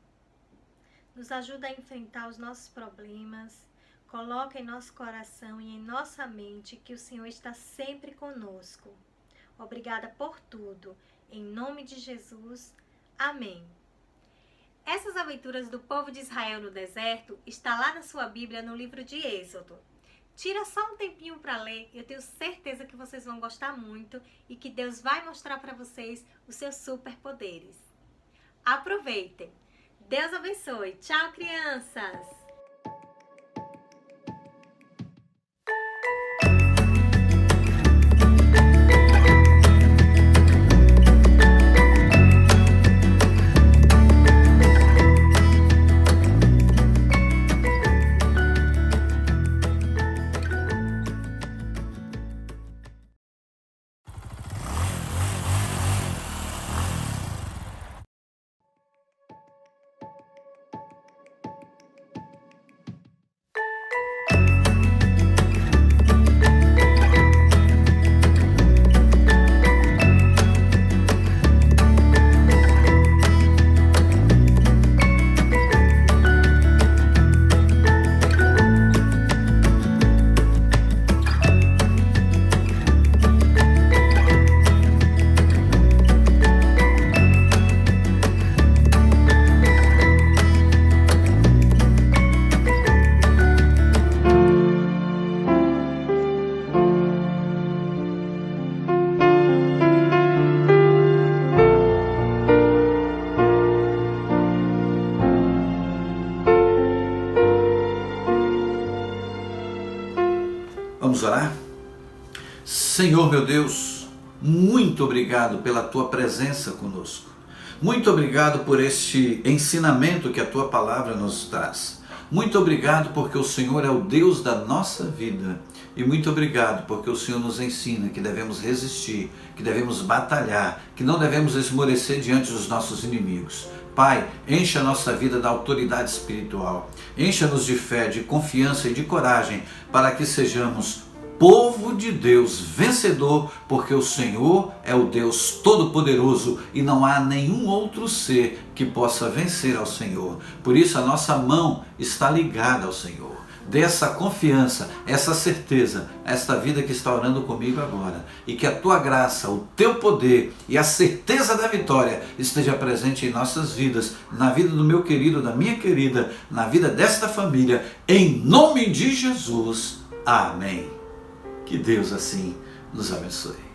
Nos ajuda a enfrentar os nossos problemas. Coloca em nosso coração e em nossa mente que o Senhor está sempre conosco. Obrigada por tudo. Em nome de Jesus. Amém. Essas aventuras do povo de Israel no deserto está lá na sua Bíblia no livro de Êxodo. Tira só um tempinho para ler, eu tenho certeza que vocês vão gostar muito e que Deus vai mostrar para vocês os seus superpoderes. Aproveitem! Deus abençoe! Tchau, crianças! Vamos orar? Senhor meu Deus, muito obrigado pela Tua presença conosco. Muito obrigado por este ensinamento que a Tua palavra nos traz. Muito obrigado porque o Senhor é o Deus da nossa vida. E muito obrigado porque o Senhor nos ensina que devemos resistir, que devemos batalhar, que não devemos esmorecer diante dos nossos inimigos. Pai, encha a nossa vida da autoridade espiritual. Encha-nos de fé, de confiança e de coragem para que sejamos povo de Deus vencedor, porque o Senhor é o Deus Todo-Poderoso e não há nenhum outro ser que possa vencer ao Senhor. Por isso a nossa mão está ligada ao Senhor. Dê essa confiança, essa certeza a esta vida que está orando comigo agora, e que a Tua graça, o Teu poder e a certeza da vitória esteja presente em nossas vidas, na vida do meu querido, da minha querida, na vida desta família, em nome de Jesus. Amém. Que Deus assim nos abençoe.